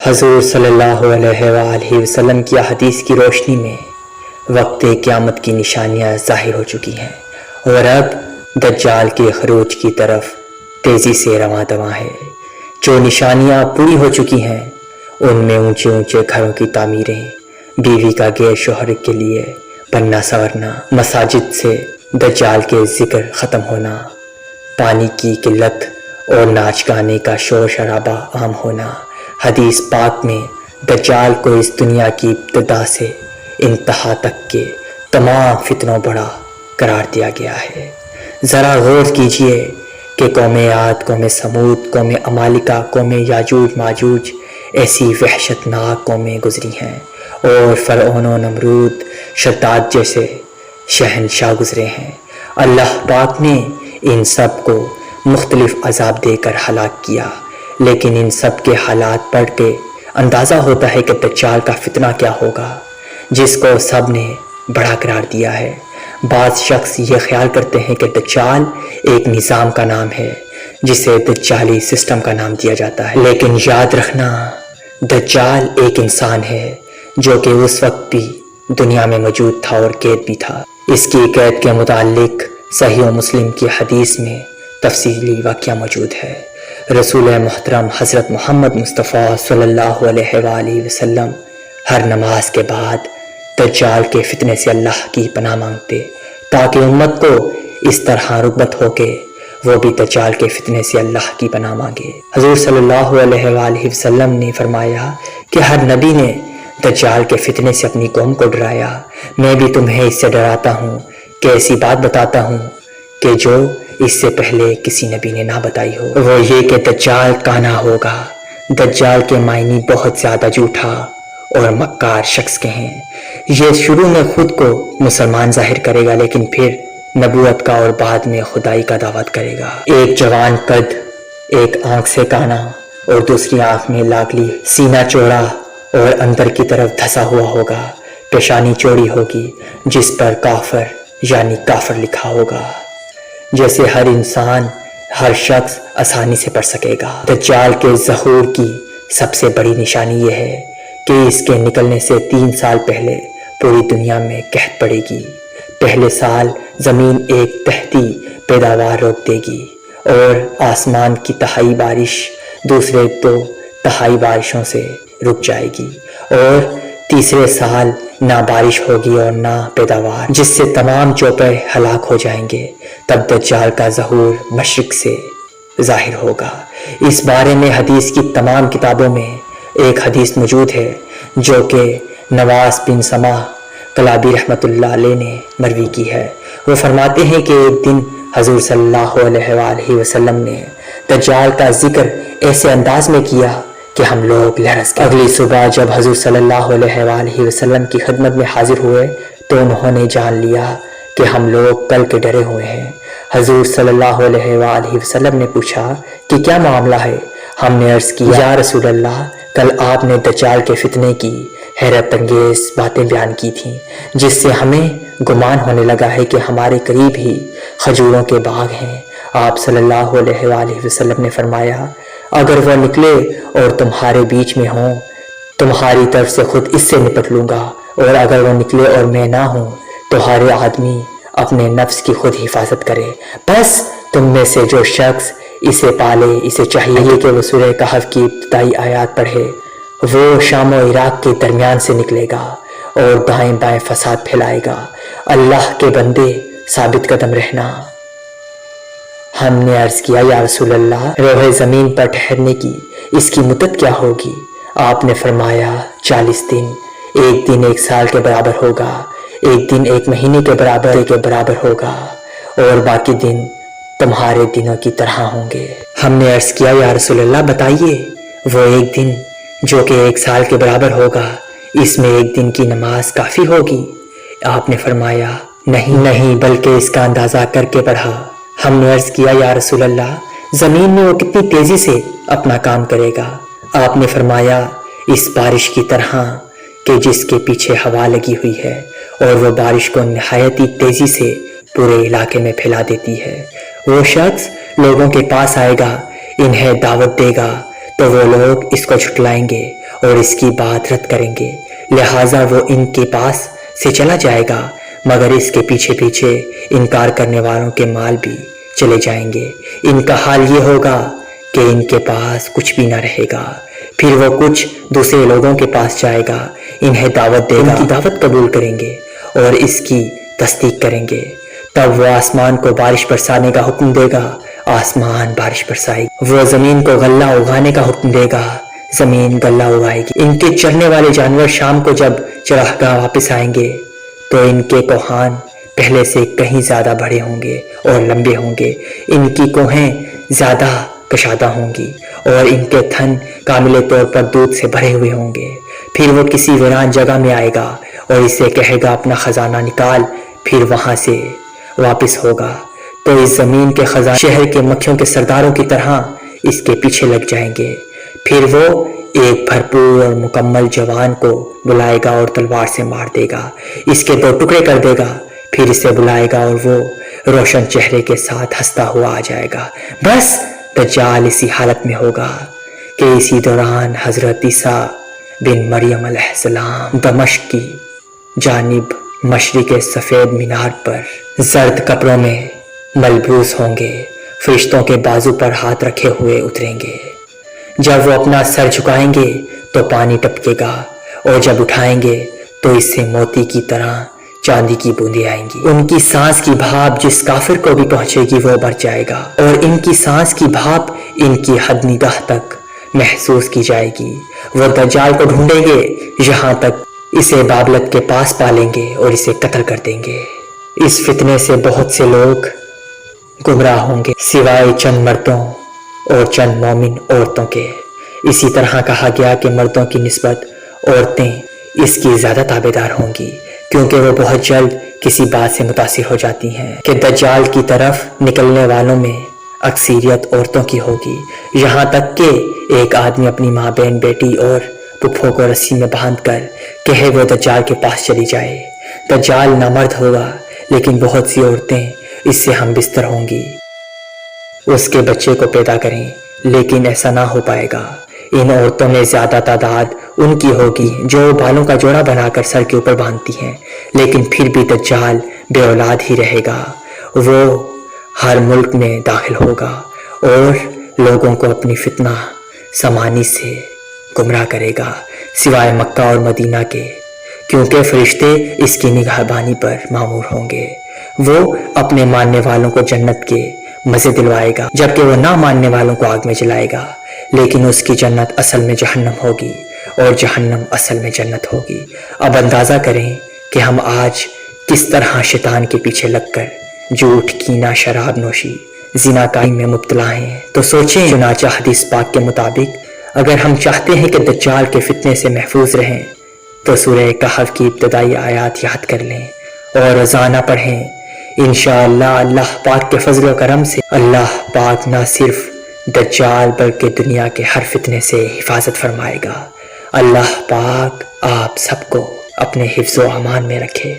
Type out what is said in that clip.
حضور صلی اللہ علیہ وآلہ وسلم کی حدیث کی روشنی میں وقت قیامت کی نشانیاں ظاہر ہو چکی ہیں اور اب دجال کے خروج کی طرف تیزی سے رواں دواں ہے۔ جو نشانیاں پوری ہو چکی ہیں ان میں اونچے اونچے گھروں کی تعمیریں، بیوی کا غیر شوہر کے لیے بننا سنورنا، مساجد سے دجال کے ذکر ختم ہونا، پانی کی قلت اور ناچ گانے کا شور شرابہ عام ہونا۔ حدیث پاک میں دجال کو اس دنیا کی ابتدا سے انتہا تک کے تمام فتنوں بڑا قرار دیا گیا ہے۔ ذرا غور کیجئے کہ قوم عاد، قوم سمود، قوم عمالقہ، قوم یاجوج ماجوج ایسی وحشتناک قومیں گزری ہیں اور فرعون و نمرود، شداد جیسے شہنشاہ گزرے ہیں۔ اللہ پاک نے ان سب کو مختلف عذاب دے کر ہلاک کیا، لیکن ان سب کے حالات پڑھ کے اندازہ ہوتا ہے کہ دجال کا فتنہ کیا ہوگا، جس کو سب نے بڑا قرار دیا ہے۔ بعض شخص یہ خیال کرتے ہیں کہ دجال ایک نظام کا نام ہے جسے دجالی سسٹم کا نام دیا جاتا ہے، لیکن یاد رکھنا دجال ایک انسان ہے جو کہ اس وقت بھی دنیا میں موجود تھا اور قید بھی تھا۔ اس کی قید کے متعلق صحیح و مسلم کی حدیث میں تفصیلی واقعہ موجود ہے۔ رسول محترم حضرت محمد مصطفیٰ صلی اللہ علیہ وآلہ وسلم ہر نماز کے بعد دجال کے فتنے سے اللہ کی پناہ مانگتے تاکہ امت کو اس طرح رغبت ہو کہ وہ بھی دجال کے فتنے سے اللہ کی پناہ مانگے۔ حضور صلی اللہ علیہ وآلہ وسلم نے فرمایا کہ ہر نبی نے دجال کے فتنے سے اپنی قوم کو ڈرایا۔ میں بھی تمہیں اس سے ڈراتا ہوں کہ ایسی بات بتاتا ہوں کہ جو اس سے پہلے کسی نبی نے نہ بتائی ہو، وہ یہ کہ دجال کانا ہوگا۔ دجال کے معنی بہت زیادہ جھوٹا اور مکار شخص کے ہیں۔ یہ شروع میں خود کو مسلمان ظاہر کرے گا، لیکن پھر نبوت کا اور بعد میں خدائی کا دعوت کرے گا۔ ایک جوان قد، ایک آنکھ سے کانا اور دوسری آنکھ میں لاگلی، سینہ چوڑا اور اندر کی طرف دھسا ہوا ہوگا، پیشانی چوڑی ہوگی جس پر کافر یعنی کافر لکھا ہوگا، جیسے ہر انسان، ہر شخص آسانی سے پڑھ سکے گا۔ دجال کے ظہور کی سب سے بڑی نشانی یہ ہے کہ اس کے نکلنے سے 3 سال پہلے پوری دنیا میں قحط پڑے گی۔ پہلے سال زمین ایک تہتی پیداوار روک دے گی اور آسمان کی تہائی بارش دوسرے 2 تہائی بارشوں سے رک جائے گی، اور تیسرے سال نہ بارش ہوگی اور نہ پیداوار، جس سے تمام چوپے ہلاک ہو جائیں گے۔ تب دجال کا ظہور مشرق سے ظاہر ہوگا۔ اس بارے میں حدیث کی تمام کتابوں میں ایک حدیث موجود ہے جو کہ نواس بن سماح کلابی رحمۃ اللہ علیہ نے مروی کی ہے۔ وہ فرماتے ہیں کہ ایک دن حضور صلی اللہ علیہ وآلہ وسلم نے دجال کا ذکر ایسے انداز میں کیا کہ ہم لوگ لرز گئے۔ اگلی صبح جب حضور صلی اللہ علیہ وآلہ وسلم کی خدمت میں حاضر ہوئے تو انہوں نے جان لیا کہ ہم لوگ کل کے ڈرے ہوئے ہیں۔ حضور صلی اللہ علیہ وآلہ وسلم نے پوچھا کہ کیا معاملہ ہے؟ ہم نے عرض کیا، یا رسول اللہ، کل آپ نے دجال کے فتنے کی حیرت انگیز باتیں بیان کی تھیں، جس سے ہمیں گمان ہونے لگا ہے کہ ہمارے قریب ہی کھجوروں کے باغ ہیں۔ آپ صلی اللہ علیہ وآلہ وسلم نے فرمایا، اگر وہ نکلے اور تمہارے بیچ میں ہوں، تمہاری طرف سے خود اس سے نپٹ لوں گا، اور اگر وہ نکلے اور میں نہ ہوں تو ہر آدمی اپنے نفس کی خود حفاظت کرے۔ بس تم میں سے جو شخص اسے پالے، اسے چاہیے کہ وہ سورہ کہف کی ابتدائی آیات پڑھے۔ وہ شام و عراق کے درمیان سے نکلے گا اور دائیں بائیں فساد پھیلائے گا۔ اللہ کے بندے ثابت قدم رہنا۔ ہم نے عرض کیا، یا رسول اللہ، روح زمین پر ٹھہرنے کی اس کی مدت کیا ہوگی؟ آپ نے فرمایا، 40 دن۔ ایک دن 1 سال کے برابر ہوگا، ایک دن 1 مہینے کے برابر ہوگا، اور باقی دن تمہارے دنوں کی طرح ہوں گے۔ ہم نے عرض کیا، یا رسول اللہ، بتائیے وہ ایک دن جو کہ 1 سال کے برابر ہوگا، اس میں 1 دن کی نماز کافی ہوگی؟ آپ نے فرمایا، نہیں بلکہ اس کا اندازہ کر کے پڑھا۔ ہم نے عرض کیا، یا رسول اللہ، زمین میں وہ کتنی تیزی سے اپنا کام کرے گا؟ آپ نے فرمایا، اس بارش کی طرح کہ جس کے پیچھے ہوا لگی ہوئی ہے اور وہ بارش کو نہایت ہی تیزی سے پورے علاقے میں پھیلا دیتی ہے۔ وہ شخص لوگوں کے پاس آئے گا، انہیں دعوت دے گا تو وہ لوگ اس کو جھٹلائیں گے اور اس کی بات رد کریں گے، لہٰذا وہ ان کے پاس سے چلا جائے گا، مگر اس کے پیچھے پیچھے انکار کرنے والوں کے مال بھی چلے جائیں گے۔ ان کا حال یہ ہوگا کہ ان کے پاس کچھ بھی نہ رہے گا، پھر وہ کچھ دوسرے لوگوں کے پاس جائے گا، انہیں دعوت دے گا، ان کی دعوت قبول کریں گے اور اس کی تصدیق کریں گے، تب وہ آسمان کو بارش برسانے کا حکم دے گا، آسمان بارش برسائے گی، وہ زمین کو غلہ اگانے کا حکم دے گا، زمین غلہ اگائے گی۔ ان کے چرنے والے جانور شام کو جب چراگاہ واپس آئیں گے تو ان کے کوہان پہلے سے کہیں زیادہ بڑے ہوں گے اور لمبے ہوں گے، ان کی کوہیں زیادہ کشادہ ہوں گی اور ان کے تھن کامل طور پر دودھ سے بھرے ہوئے ہوں گے۔ پھر وہ کسی ویران جگہ میں آئے گا اور اسے کہے گا اپنا خزانہ نکال، پھر وہاں سے واپس ہوگا تو اس زمین کے خزانے شہر کے مکھیوں کے سرداروں کی طرح اس کے پیچھے لگ جائیں گے۔ پھر وہ ایک بھرپور اور مکمل جوان کو بلائے گا اور تلوار سے مار دے گا، اس کے 2 ٹکڑے کر دے گا، پھر اسے بلائے گا اور وہ روشن چہرے کے ساتھ ہنستا ہوا آ جائے گا۔ بس دجال اسی حالت میں ہوگا کہ اسی دوران حضرت عیسیٰ بن مریم علیہ السلام دمشق کی جانب مشرق سفید مینار پر زرد کپڑوں میں ملبوس ہوں گے، فرشتوں کے بازو پر ہاتھ رکھے ہوئے اتریں گے۔ جب وہ اپنا سر جھکائیں گے تو پانی ٹپکے گا اور جب اٹھائیں گے تو اس سے موتی کی طرح چاندی کی بوندیں آئیں گی۔ ان کی سانس کی بھاپ جس کافر کو بھی پہنچے گی وہ مر جائے گا، اور ان کی سانس کی بھاپ ان کی حد نگاہ تک محسوس کی جائے گی۔ وہ دجال کو ڈھونڈیں گے یہاں تک اسے بابلت کے پاس پالیں گے اور اسے قتل کر دیں گے۔ اس فتنے سے بہت سے لوگ گمراہ ہوں گے سوائے چند مردوں اور چند مومن عورتوں کے۔ اسی طرح کہا گیا کہ مردوں کی نسبت عورتیں اس کی زیادہ تابعدار ہوں گی، کیونکہ وہ بہت جلد کسی بات سے متاثر ہو جاتی ہیں کہ دجال کی طرف نکلنے والوں میں اکثریت عورتوں کی ہوگی، یہاں تک کہ ایک آدمی اپنی ماں، بہن، بیٹی اور پھپھو کو رسی میں باندھ کر کہے وہ دجال کے پاس چلی جائے۔ دجال نامرد ہوگا لیکن بہت سی عورتیں اس سے ہم بستر ہوں گی، اس کے بچے کو پیدا کریں، لیکن ایسا نہ ہو پائے گا۔ ان عورتوں میں زیادہ تعداد ان کی ہوگی جو بالوں کا جوڑا بنا کر سر کے اوپر باندھتی ہیں، لیکن پھر بھی دجال بے اولاد ہی رہے گا۔ وہ ہر ملک میں داخل ہوگا اور لوگوں کو اپنی فتنہ سمانی سے گمراہ کرے گا، سوائے مکہ اور مدینہ کے، کیونکہ فرشتے اس کی نگہبانی پر مامور ہوں گے۔ وہ اپنے ماننے والوں کو جنت کے مزے دلوائے گا، جبکہ وہ نہ ماننے والوں کو آگ میں جلائے گا، لیکن اس کی جنت اصل میں جہنم ہوگی اور جہنم اصل میں جنت ہوگی۔ اب اندازہ کریں کہ ہم آج کس طرح شیطان کے پیچھے لگ کر جھوٹ، کینہ، شراب نوشی، زناکاری میں مبتلا ہیں، تو سوچیں۔ چنانچہ حدیث پاک کے مطابق اگر ہم چاہتے ہیں کہ دجال کے فتنے سے محفوظ رہیں تو سورہ کہف کی ابتدائی آیات یاد کر لیں اور روزانہ پڑھیں۔ انشاءاللہ اللہ پاک کے فضل و کرم سے اللہ پاک نہ صرف دجال بلکہ دنیا کے ہر فتنے سے حفاظت فرمائے گا۔ اللہ پاک آپ سب کو اپنے حفظ و امان میں رکھے۔